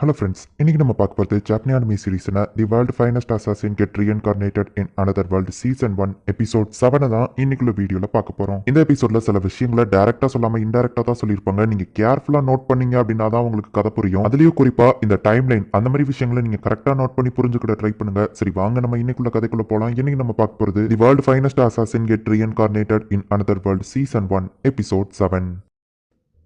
Hello friends, இன்னைக்கு நம்ம பார்க்க போகிறது ஜாப்பனி அனிமி சீரிஸ்னா the world finest assassin get reincarnated in another world season 1 episode 7 தான் இன்னைக்குள்ள வீடியோவில் பார்க்க போகிறோம். இந்த எபிசோட்ல சில விஷயங்களை டைரக்டாக சொல்லாமல் இன்டெரக்டாக தான் சொல்லியிருப்பாங்க. நீங்கள் கேர்ஃபுல்லாக நோட் பண்ணீங்க அப்படின்னா தான் உங்களுக்கு கதை புரியும். அதுலேயும் குறிப்பாக இந்த டைம் லைன் அந்த மாதிரி விஷயங்களை நீங்கள் கரெக்டாக நோட் பண்ணி புரிஞ்சுக்கிட்ட ட்ரை பண்ணுங்க. சரி, வாங்க நம்ம இன்னைக்குள்ள கதைக்குள்ள போகலாம். இன்னைக்கு நம்ம பார்க்க போகிறது தி world finest assassin get reincarnated in another world season 1 episode 7.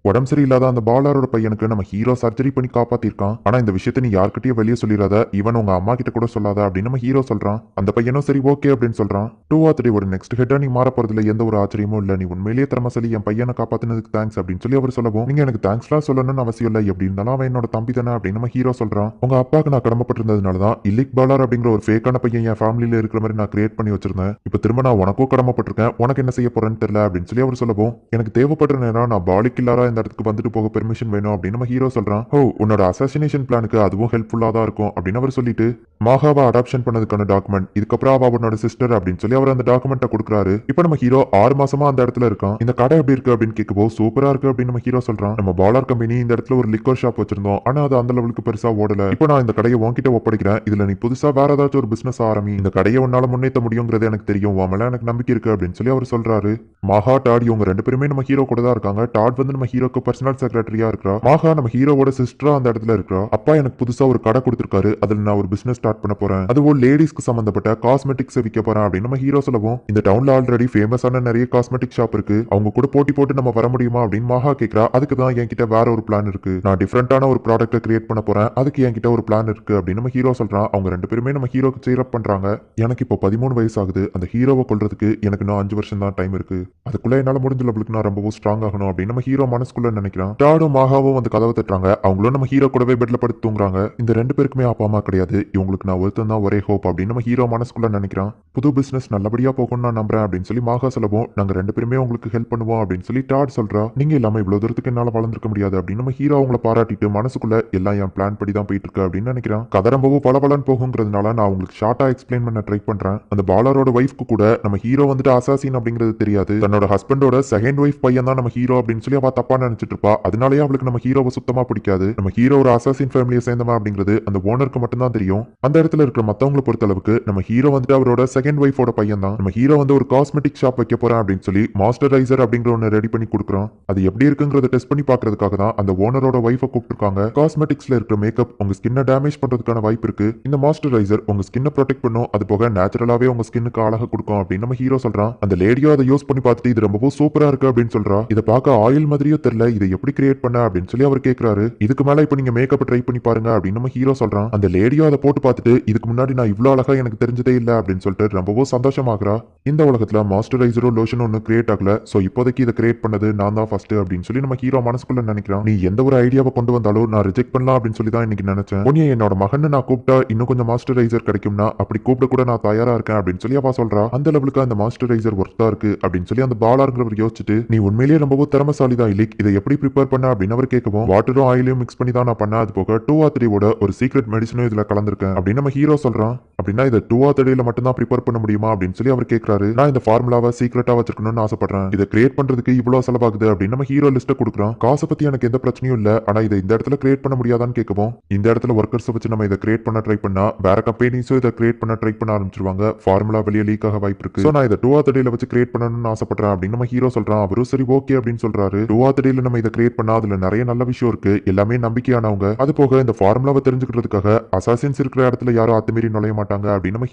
உடம்பு சரியில்லாத அந்த பாலாரோட பையனுக்கு நம்ம ஹீரோ சர்ஜரி பண்ணி காப்பாத்திருக்கான். ஆனா இந்த விஷயத்த நீ யார்கிட்டயும் வெளியே சொல்லிடாத, ஈவன் உங்க அம்மா கிட்ட கூட சொல்லாத அப்படின்னு நம்ம ஹீரோ சொல்றான். அந்த பையனும் சரி ஓகே அப்படின்னு சொல்றான். 2 or 3 ஒரு நெக்ஸ்ட் ஹெட்டா நீ மாற போறதுல எந்த ஒரு ஆச்சரியமும் இல்ல. நீ உண்மையிலேயே திறமசாலி, என் பையனை காப்பாத்தினதுக்கு தேங்க்ஸ் அப்படின்னு சொல்லி அவர் சொல்லவும், நீங்க எனக்கு தேங்க்ஸ்லாம் சொல்லணும்னு அவசியம் இல்லை, எப்படி இருந்தாலும் அவன் என்னோட தம்பி தானே அப்படின்னு நம்ம ஹீரோ சொல்றான். உங்க அப்பாவுக்கு நான் கடமைப்பட்டிருந்ததுனால தான் இல்லிக் பாலார் அப்படிங்கிற ஒரு ஃபேக்கான பையன் என் ஃபேமிலியில இருக்கிற மாதிரி நான் கிரியேட் பண்ணி வச்சிருந்தேன். இப்போ திரும்ப நான் உனக்கும் கடமைப்பட்டிருக்கேன், உனக்கு என்ன செய்ய போறேன்னு தெரியல அப்படின்னு சொல்லி அவர் சொல்லவும், எனக்கு தேவைப்படுற நேரம் நான் பாலி கில்லாரா இந்த இடத்துக்கு வந்துட்டு போக பெர்மிஷன் வேணும் அப்படின்னு நம்ம ஹீரோ சொல்றான். ஓ, உன்னோட அசாசினேஷன் பிளானுக்கு அதுவும் ஹெல்ப்ஃபுல்லா தான் இருக்கும் அப்படின்னு அவர் சொல்லிட்டு மாகாவை அடாப்ஷன் பண்ணதுக்கான டாக்குமெண்ட், இதுக்கப்புறம் அவனோட சிஸ்டர் அப்படின்னு சொல்லி அவர் அந்த டாக்குமெண்ட்டை கொடுக்குறாரு. இப்போ நம்ம ஹீரோ 6 மாசமா அந்த இடத்துல இருக்கான். இந்த கடை எப்படி இருக்கு அப்படின்னு கேட்கப்போ சூப்பரா இருக்கு அப்படின்னு நம்ம ஹீரோ சொல்றான். நம்ம பாலார் கம்பெனி இந்த இடத்துல ஒரு லிக்கர் ஷாப் வச்சிருந்தோம், ஆனா அது அந்த லெவலுக்கு பெருசா ஓடல. இப்போ நான் இந்த கடையை உன்கிட்ட ஒப்படைக்கிறேன், இதுல நீ புதுசா வேற ஏதாச்சும் ஒரு பிசினஸ் ஆரம்பி, இந்த கடையை உன்னால முன்னேற்ற முடியுங்கிறது எனக்கு தெரியும், உன் எனக்கு நம்பிக்கை இருக்கு அப்படின்னு சொல்லி அவர் சொல்றாரு. மாகா டாட் இவங்க 2 பேருமே நம்ம ஹீரோ கூட தான் இருக்காங்க. டாட் வந்து நம்ம ஹீரோக்கு பர்சனல் செக்ரட்டரியா இருக்கா. மாகா நம்ம ஹீரோவோட சிஸ்டரா அந்த இடத்துல இருக்கா. அப்பா எனக்கு புதுசா ஒரு கடை கொடுத்திருக்காரு, அதுல நான் ஒரு பிசினஸ் ஸ்டார்ட் பண்ண போறேன், அதுவும் லேடிஸ்க்கு சம்பந்தப்பட்ட காஸ்மெட்டிக்ஸ் விற்க போறேன் அப்படின்னு நம்ம ஹீரோ சொல்லவும், இந்த டவுன்ல ஆல்ரெடி ஃபேமஸான நிறைய காஸ்மெட்டிக் ஷாப் இருக்கு, அவங்க கூட போட்டி போட்டு நம்ம வர முடியுமா அப்படின்னு மாகா கேட்கிறா. அதுக்கு தான் என்கிட்ட வேற ஒரு பிளான் இருக்கு, நான் டிஃபரெண்டான ஒரு ப்ராடக்ட்டை கிரியேட் பண்ண போறேன், அதுக்கு என்கிட்ட ஒரு பிளான் இருக்கு அப்படின்னு நம்ம ஹீரோ சொல்றான். அவங்க 2 பேருமே நம்ம ஹீரோக்கு cheer up பண்றாங்க. எனக்கு இப்போ 13 வயசு ஆகுது, அந்த ஹீரோவை கொல்றதுக்கு எனக்கு இன்னும் 5 வருஷம் தான் டைம் இருக்கு, அதுக்குள்ள என்னால முடிஞ்ச லெவலுக்கு நான் ரொம்பவும் ஸ்ட்ராங் ஆகணும் அப்படின்னு நம்ம ஹீரோ மனசுக்குள்ள நினைக்கிறான். டாடும் மாகாவும் வந்து கதவை தட்டுறாங்க. அவங்களும் நம்ம ஹீரோ கூடவே பெட்ல படுத்து தூங்குறாங்க. இந்த 2 பேருக்குமே அப்பா அம்மா கிடையாது, இவங்களுக்கு நான் ஒருத்தன் தான் ஒரே ஹோப் அப்படின்னு நம்ம ஹீரோ மனசுக்குள்ள நினைக்கிறான். புது பிசினஸ் நல்லபடியா போகும்னு நான் நம்புறேன் அப்படின்னு சொல்லி மாகா சொல்லவும், நாங்க 2 பேருமே உங்களுக்கு ஹெல்ப் பண்ணுவோம் அப்படின்னு சொல்லி டாட் சொல்றா. நீங்க இல்லாம இவ்வளவு தூரத்துக்கு என்னால வளர்ந்துருக்க முடியாது அப்படின்னு நம்ம ஹீரோ அவங்கள பாராட்டிட்டு மனசுக்குள்ள எல்லாம் என் பிளான் படி தான் போயிட்டு இருக்கு அப்படின்னு நினைக்கிறான். கதை ரொம்பவும் பலபலன்னு போகுங்கிறதுனால நான் உங்களுக்கு ஷார்ட்டா எக்ஸ்பிளைன் பண்ண ட்ரை பண்றேன். அந்த பாலரோட ஒய்ஃப்க்கு கூட நம்ம ஹீரோ வந்துட்டு அசாசின் அப்படிங்கிறது தெரியாது, தன்னோட ஹஸ்பண்டோட செகண்ட் ஒய்ஃப் பையன் தான் நம்ம ஹீரோ அப்படின்னு சொல்லி அவ தப்பா நினைச்சிட்டு இருப்பா. அதனாலேயே அவளுக்கு நம்ம ஹீரோவை சுத்தமா பிடிக்காது. நம்ம ஹீரோ ஒரு அசாசின் ஃபேமிலியை சேர்ந்தவன் அப்படிங்கிறது அந்த ஓனருக்கு மட்டும் தான் தெரியும். அந்த இடத்துல இருக்கிற மத்தவங்களை பொறுத்த அளவுக்கு நம்ம ஹீரோ வந்துட்டு அவரோட செகண்ட் ஒய்ஃபோட பையன் தான். நம்ம ஹீரோ வந்து ஒரு காஸ்மெட்டிக் ஷாப் வைக்க போறேன் அப்படின்னு சொல்லி மாஸ்டரைசர் அப்படிங்கிற ஒன்னு ரெடி பண்ணி கொடுக்குறோம். அது எப்படி இருக்குங்கிறத டெஸ்ட் பண்ணி பார்க்கறதுக்காக தான் அந்த ஓனரோட ஒய்ஃபை கூப்பிட்டுருக்காங்க. காஸ்மெட்டிக்ஸ்ல இருக்கிற மேக்கப் உங்க ஸ்கின்னை டேமேஜ் பண்றதுக்கான வாய்ப்பு இருக்கு, இந்த மாஸ்டரைசர் உங்க ஸ்கின்னை ப்ரொடெக்ட் பண்ணும், அது போக நேச்சுரலாவே உங்க ஸ்கின்னுக்கு அழகா கொடுக்கும் அப்படின்னு நம்ம ஹீரோ சொல்றான். அந்த லேடியோ அதை யூஸ் பண்ணி பார்த்துட்டு இது ரொம்பவும் சூப்பரா இருக்கு அப்படின்னு சொல்றா. இதை பார்க்க ஆயில் மாதிரியோ தெரியல, இதை எப்படி கிரியேட் பண்ண அப்படின்னு சொல்லி அவர் கேட்கிறாரு. இதுக்கு மேல இப்ப நீங்க மேக்கப் ட்ரை பண்ணி பாருங்க அப்படின்னு நம்ம ஹீரோ சொல்றான். அந்த லேடியோ அதை போட்டு பார்த்துட்டு இதுக்கு முன்னாடி நான் இவ்வளவு அழகா எனக்கு தெரிஞ்சதே இல்ல அப்படின்னு சொல்லிட்டு ரொம்பவும் சந்தோஷமாகறா. இந்த உலகத்துல மாஸ்டரைசரோ லோஷனோ ஒன்னும் கிரியேட் ஆகல, சோ இப்போதைக்கு இதை கிரியேட் பண்ணது நான் தான் ஃபர்ஸ்ட் அப்படின்னு சொல்லி நம்ம ஹீரோ மனசுக்குள்ள நினைக்கிறான். நீ எந்த ஒரு ஐடியாவை கொண்டு வந்தாலும் நான் ரிஜெக்ட் பண்ணலாம் அப்படின்னு சொல்லி தான் இன்னைக்கு நினைச்சேன். உன்னை என்னோட மகன் நான் கூப்பிட்டா இன்னும் கொஞ்சம் மாஸ்டரைசர் கிடைக்கும்னா அப்படி கூப்பிட கூட நான் தயாரா இருக்கேன் அப்படின்னு சொல்லி அவ சொல்றா. அந்த லெவலுக்கு அந்த மாஸ்டரைசர் ஒர்த்தா இருக்கு அப்படின்னு சொல்லி அந்த பாலாருங்கிறவர் யோசிச்சுட்டு, நீ உண்மையிலேயே ரொம்பவும் திறமசாலி தான் இல்லைக், இதை எப்படி ப்ரிப்பேர் பண்ண அப்படின்னு அவர் கேட்கவும், வாட்டரும் ஆயிலையும் மிக்ஸ் பண்ணி தான் நான் பண்ண, அது போக 2 or 3 ஓட ஒரு சீக்ரெட் மெடிசனும் இதுல கலந்துருக்கேன் அப்படின்னு நம்ம ஹீரோ சொல்றான். அப்படின்னா இதை 2 or 3 மட்டும் தான் ப்ரிப்பேர் பண்ண முடியுமா அப்படின்னு சொல்லி அவர் கேட்கிறாரு. நான் இந்த ஃபார்முலாவை சீக்ரெட்டா வச்சிருக்கணும்னு ஆசைப்படுறேன், இதை கிரியேட் பண்றதுக்கு இவ்வளவு செலவாகுது அப்படின்னு நம்ம ஹீரோ லிஸ்ட் கொடுக்குறான். காசை பத்தி எனக்கு எந்த பிரச்சனையும் இல்ல, ஆனா இதை இந்த இடத்துல கிரியேட் பண்ண முடியாதான்னு கேட்கவும், இந்த இடத்துல ஒர்க்கர்ஸ் வச்சு நம்ம இதை கிரியேட் பண்ண ட்ரை பண்ணா வேற கம்பெனிஸும் இதை கிரியேட் பண்ண ட்ரை பண்ண ஆரம்பிச்சிருவாங்க, ஃபார்முலா வெளியே லீக் ஆக வாய்ப்பு இருக்கு, சோ நான் இதை 2 or 3 வச்சு கிரியேட் பண்ணணும்னு ஆசைப்படுறேன் அப்படின்னு நம்ம ஹீரோ சொல்றான். அவரும் சரி ஓகே அப்படின்னு சொல்றாரு. 2 or 3 நம்ம இதை கிரியேட் பண்ணா அதுல நிறைய நல்ல விஷயம் இருக்கு, எல்லாமே நம்பிக்கையானவங்க, அது போக இந்த ஃபார்முலாவை தெரிஞ்சுக்கிறதுக்காக அசாசின்ஸ் இருக்கிற இடத்துல யாரும் அத்துமீறி நுழைய மாட்டாங்க அப்படின்னு நம்ம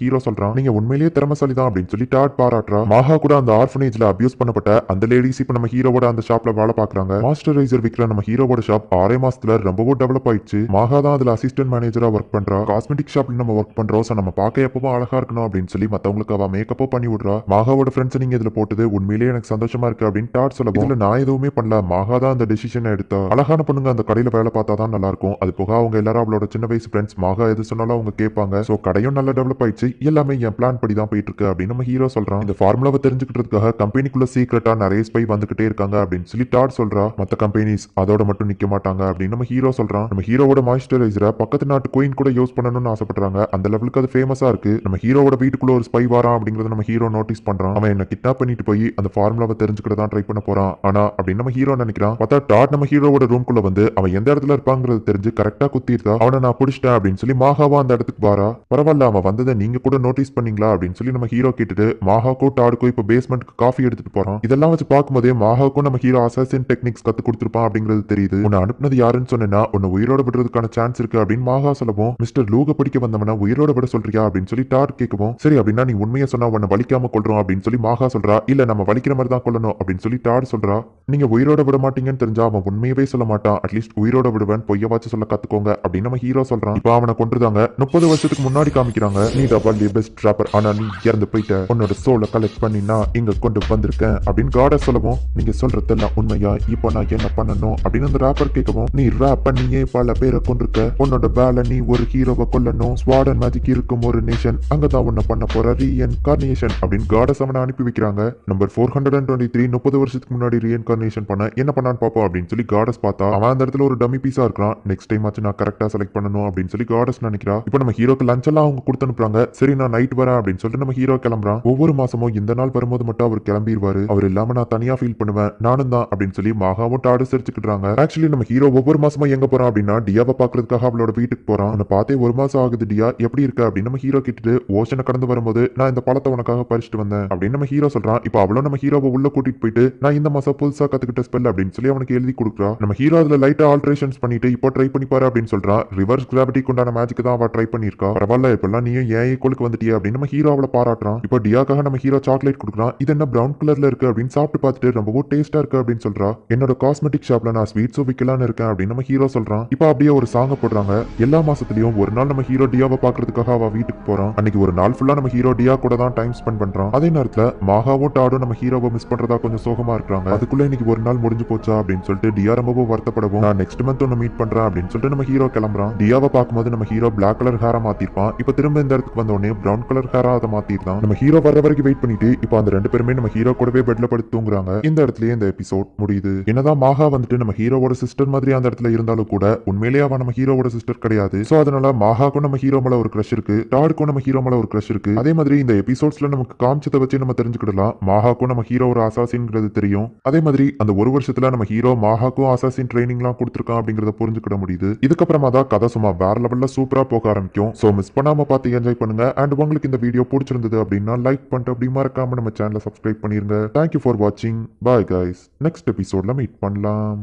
ஹீரோ சொல்றான். நீங்க உண்மையிலேயே திறமசாலி தான் அப்படின்னு சொல்லி டாட் பாராட்டுறா. மாகா கூட அந்த ஆர்ஃபனேஜ்ல அபியூஸ் பண்ணப்பட்ட அந்த லேடிஸ் இப்ப நம்ம ஹீரோவோட அந்த ஷாப்ல வேலை பாக்குறாங்க. மாஸ்டரைசர் விற்கிற நம்ம ஹீரோவோட ஷாப் 6 மாசத்துல ரொம்பவும் டெவலப் ஆயிடுச்சு. மாகா தான் அதுல அசிஸ்டன்ட் மேனேஜரா ஒர்க் பண்றா. காஸ்மெட்டிக் ஷாப்ல நம்ம ஒர்க் பண்றோம், சோ நம்ம பார்க்க எப்பவும் அழகா இருக்கணும் அப்படின்னு சொல்லி மத்தவங்களுக்கு அவ மேக்கப்போ பண்ணி விடுறா. மாகாவோட ஃப்ரெண்ட்ஸ் நீங்க இதுல போட்டது உண்மையிலேயே எனக்கு சந்தோஷமா இருக்கு அப்படின்னு டாட் சொல்ல, இதுல நான் எதுவுமே பண்ணல, மாகா தான் அந்த டிசிஷன் எடுத்தா. அழகான பொண்ணுங்க அந்த கடையில வேலை பார்த்தா தான் நல்லா இருக்கும், அது போக அவங்க எல்லாரும் அவளோட சின்ன வயசு ஃப்ரெண்ட்ஸ், மாகா எது சொன்னாலும் அவங்க கேட்பாங்க, சோ கடையும் நல்லா டெவலப் ஆயிடுச்சு, எல்லாமே என் பிளான் படி தான் போயிட்டு இருக்கு அப்படின்னு நம்ம ஹீரோ சொல்றான். இந்த ஃபார்முலாவை தெரிஞ்சுக்கிறதுக்காக கம்பெனிக்குள்ள சீக்கிரட்டா நிறைய ஸ்பை வந்துகிட்டே இருக்காங்க அப்படின்னு சொல்லி டாட் சொல்றா. மத்த கம்பெனிஸ் அதோட மட்டும் நிக்க மாட்டாங்க அப்படின்னு நம்ம ஹீரோ சொல்றான். நம்ம ஹீரோவோட மாய்ஸ்சரைசரை பக்கத்து நாட்டு குயின் கூட யூஸ் பண்ணணும்னு ஆசைப்படுறாங்க, அந்த லெவலுக்கு அது ஃபேமஸா இருக்கு. நம்ம ஹீரோவோட வீட்டுக்குள்ள ஒரு ஸ்பை வாரான் அப்படிங்கறத நம்ம ஹீரோ நோட்டீஸ் பண்றான். அவன் என்ன கிட்னாப் பண்ணிட்டு போய் அந்த ஃபார்முலாவை தெரிஞ்சுக்கிறதா ட்ரை பண்ண போறான், ஆனா அப்படின்னு நம்ம ஹீரோ நினைக்கிறான். நினைக்கிறான். பார்த்தா டாட் நம்ம ஹீரோவோட ரூம்குள்ள வந்து அவன் எந்த இடத்துல இருப்பாங்கிறது தெரிஞ்சு கரெக்டா குத்திருந்தா அவனை நான் பிடிச்சிட்டேன் அப்படின்னு சொல்லி மாகாவா அந்த இடத்துக்கு வாரா. பரவாயில்ல அவன் வந்ததை நீங்க கூட நோட்டீஸ் பண்ணீங்களா அப்படின்னு சொல்லி நம்ம ஹீரோ கேட்டுட்டு மாகாக்கும் டாடுக்கும் இப்ப பேஸ்மெண்ட்க்கு காஃபி எடுத்துட்டு போறான். இதெல்லாம் வச்சு பார்க்கும்போதே மாகாவுக்கும் நம்ம ஹீரோ அசாசின் டெக்னிக்ஸ் கத்து கொடுத்துருப்பான் அப்படிங்கிறது தெரியுது. உன்னை அனுப்புனது யாருன்னு சொன்னா உன்னை உயிரோட விடுறதுக்கான சான்ஸ் இருக்கு அப்படின்னு மாகா சொல்லவும் மிஸ்டர் லூக பிடிக்க வந்தவன உயிரோட விட சொல்றியா அப்படின்னு சொல்லி டாட் கேட்கவும் சரி அப்படின்னா நீ உண்மையை சொன்னா உன்னை வலிக்காம கொள்றோம் அப்படின்னு சொல்லி மாகா சொல்றா. இல்ல நம்ம வலிக்கிற மாதிரி தான் கொல்லணும் அப்படின்னு சொல்லி டாட் சொல்றா. நீங்க உயிரோட விட மாட்டீங்கன்னு தெரிஞ்சா அவன் உண்மையவே சொல்ல மாட்டான். அட்லீஸ்ட் உயிரோட விடுவேன் பொய்யவாச்சு சொல்ல கத்துக்கோங்க அப்படின்னு நம்ம ஹீரோ சொல்றான். இப்ப அவனை கொண்டுதாங்க 30 வருஷத்துக்கு முன்னாடி காமிக்கிறாங்க. நீ டபுள் பெஸ்ட் டிராப்பர் ஆனா நீ இறந்து போயிட்ட. உன்னோட சோலை கலெக்ட் பண்ணி நான் இங்க கொண்டு வந்திருக்கேன் அப்படின்னு காடஸ் சொல்லவும் நீங்க சொல்றதெல்லாம் உண்மையா இப்போ நான் என்ன பண்ணணும் அப்படின்னு அந்த ராப்பர் கேட்கவும் நீ ராப் பண்ணியே பல பேரை கொண்டிருக்க. உன்னோட வேலை நீ ஒரு ஹீரோவை கொல்லணும். ஸ்வாட் அண்ட் மேஜிக் இருக்கும் ஒரு நேஷன் அங்கதான் உன்னை பண்ண போற ரீஎன்கார்னேஷன் அப்படின்னு காடஸ் அவனை அனுப்பி வைக்கிறாங்க. நம்பர் 423 30 வருஷத்துக்கு முன்னாடி ரீஎன்கார்னேஷன் பண்ண என்ன பண்ணான்னு பாப்போம் அப்படின்னு சொல்லி காடஸ் பார்த்தா அவன் அந்த இடத்துல ஒரு டம்மி பீஸா இருக்கான். நெக்ஸ்ட் டைம் ஆச்சு நான் கரெக்டா செலக்ட் பண்ணணும் அப்படின்னு சொல்லி காடஸ் நினைக்கிறா. இப்போ நம்ம ஹீரோக்கு லஞ்ச் எல்லாம் அவங்க கொடுத்து அனுப்புறாங்க. சரி நான் நைட் வரேன் அப்படின்னு சொல்லிட்டு நம்ம ஹீரோ கிளம்புறான். ஒவ்வொரு மாசமும் இந்த நாள் வரும்போது மட்டும் அவர் கிளம்பிடுவாரு. அவர் இல்லாம நான் தனியா ஃபீல் பண்ணுவேன் நானும் தான் அப்படின்னு சொல்லி மாகாவும் டாடு சிரிச்சுக்கிட்டாங்க. ஆக்சுவலி நம்ம ஹீரோ ஒவ்வொரு மாசமா எங்க போறான் அப்படின்னா டியாவை பாக்குறதுக்காக அவளோட வீட்டுக்கு போறான். அவனை பார்த்தே ஒரு மாசம் ஆகுது. டியா எப்படி இருக்க அப்படின்னு நம்ம ஹீரோ கிட்டு ஓஷனை கடந்து வரும்போது நான் இந்த பழத்தை உனக்காக பறிச்சுட்டு வந்தேன் அப்படின்னு நம்ம ஹீரோ சொல்றான். இப்போ அவளும் நம்ம ஹீரோவை உள்ள கூட்டிட்டு போயிட்டு நான் இந்த மாசம் புதுசா கத்துக்கிட்ட ஸ்பெல் அப்படின்னு சொல்லி அவனுக்கு எழுதி கொடுக்குறா. நம்ம ஹீரோ அதுல லைட்டா ஆல்ட்ரேஷன்ஸ் பண்ணிட்டு இப்போ ட்ரை பண்ணி பாரு அப்படின்னு சொல்றான். ரிவர்ஸ் கிராவிட்டி கொண்டான மேஜிக் தான் அவ ட்ரை பண்ணிருக்கா. பரவாயில்ல இப்பெல்லாம் நீயும் ஏன் ஈக்குவலுக்கு வந்துட்டியா அப்படின்னு நம்ம ஹீரோ அவளை பாராட்டுறான். இப்போ டியாக்காக நம்ம ஹீரோ சாக்லேட் கொடுக்குறான். இது என்ன பிரவுன் கலர்ல இருக்கு அப்படின்னு சாப்பிட்டு பார்த்துட்டு ரொம்பவும் டேஸ்டா இருக்கு அப்படின்னு சொல்றா. என்னோட காஸ்மெட்டிக் ஷாப்ல நான் ஸ்வீட்ஸும் விற்கலான்னு இருக்கேன் அப்படின்னு நம்ம ஹீரோ சொல்றான். இப்போ அப்படியே ஒரு சாங்க போடுறாங்க. எல்லா மாசத்துலயும் ஒரு நாள் நம்ம ஹீரோ டியாவை பாக்குறதுக்காக அவ வீட்டுக்கு போறான். அன்னைக்கு ஒரு நாள் ஃபுல்லா நம்ம ஹீரோ டியா கூட தான் டைம் ஸ்பெண்ட் பண்றான். அதே நேரத்துல மாகாவும் டாடும் நம்ம ஹீரோவை மிஸ் பண்றதா கொஞ்சம் சோகமா இருக்காங்க. அதுக்குள்ள இன்னைக்கு ஒரு நாள் முடிஞ்சு போச்சா அப்படின்னு சொல்லிட்டு டியா ரொம்பவும் வருத்தப்படவும் நான் நெக்ஸ்ட் மந்த் ஒன்னு மீட் பண்றேன் அப்படின்னு சொல்லிட்டு நம்ம ஹீரோ கிளம்புறான். டியாவை பார்க்கும்போது நம்ம ஹீரோ பிளாக் கலர் ஹேரா மாத்திருப்பான். இப்போ திரும்ப இந்த இடத்துக்கு வந்த உடனே பிரவுன் கலர் ஹேரா அதை மாத்திருந்தான். நம்ம ஹீரோ வர வரைக்கும் வெயிட் பண்ணிட்டு இப்போ அந்த ரெண்டு பேருமே நம்ம ஹீரோ கூடவே பெட்ல படுத்து தூங்குறாங்க. இந்த இடத்துலயே இந்த எபிசோட் முடியுது. என்னதான் மாகா வந்துட்டு நம்ம ஹீரோவோட சிஸ்டர் மாதிரி அந்த இடத்துல இருந்தாலும் கூட உண்மையிலேயே அவன் நம்ம ஹீரோவோட சிஸ்டர் கிடையாது. சோ அதனால மாகாக்கும் நம்ம ஹீரோ மேல ஒரு கிரஷ் இருக்கு. டாடுக்கும் நம்ம ஹீரோ மேல ஒரு கிரஷ் இருக்கு. அதே மாதிரி இந்த எபிசோட்ஸ்ல நமக்கு காமிச்சதை வச்சு நம்ம தெரிஞ்சுக்கிடலாம் மாகாக்கும் நம்ம ஹீரோ ஒரு அசாசின்ங்கிறது தெரியும். அதே மாதிரி அந்த ஒரு வருஷத்துல நம்ம ஹீரோ மாகாக்கும் அசாசின் ட்ரைனிங்லாம் கொடுத்துருக்கான் அப்படிங்கறத புரிஞ்சுக்கிட முடியுது. இதுக்கப்புறமா தான் கதை சும்மா வேற லெவல்ல சூப்பரா போக ஆரம்பிக்கும். சோ மிஸ் பண்ணாம பார்த்து என்ஜாய் பண்ணுங்க. அண்ட் உங்களுக்கு இந்த வீடியோ பிடிச்சிருந்தது அப்படின்னா லைக் பண்ணிட்டு அப்படி மறக்காம நம்ம சேனலை சப்ஸ்கிரைப் பண்ணிருங்க. தேங்க்யூ ஃபார் வாட்சிங். Bye guys. நெக்ஸ்ட் எபிசோட்ல மீட் பண்ணலாம்.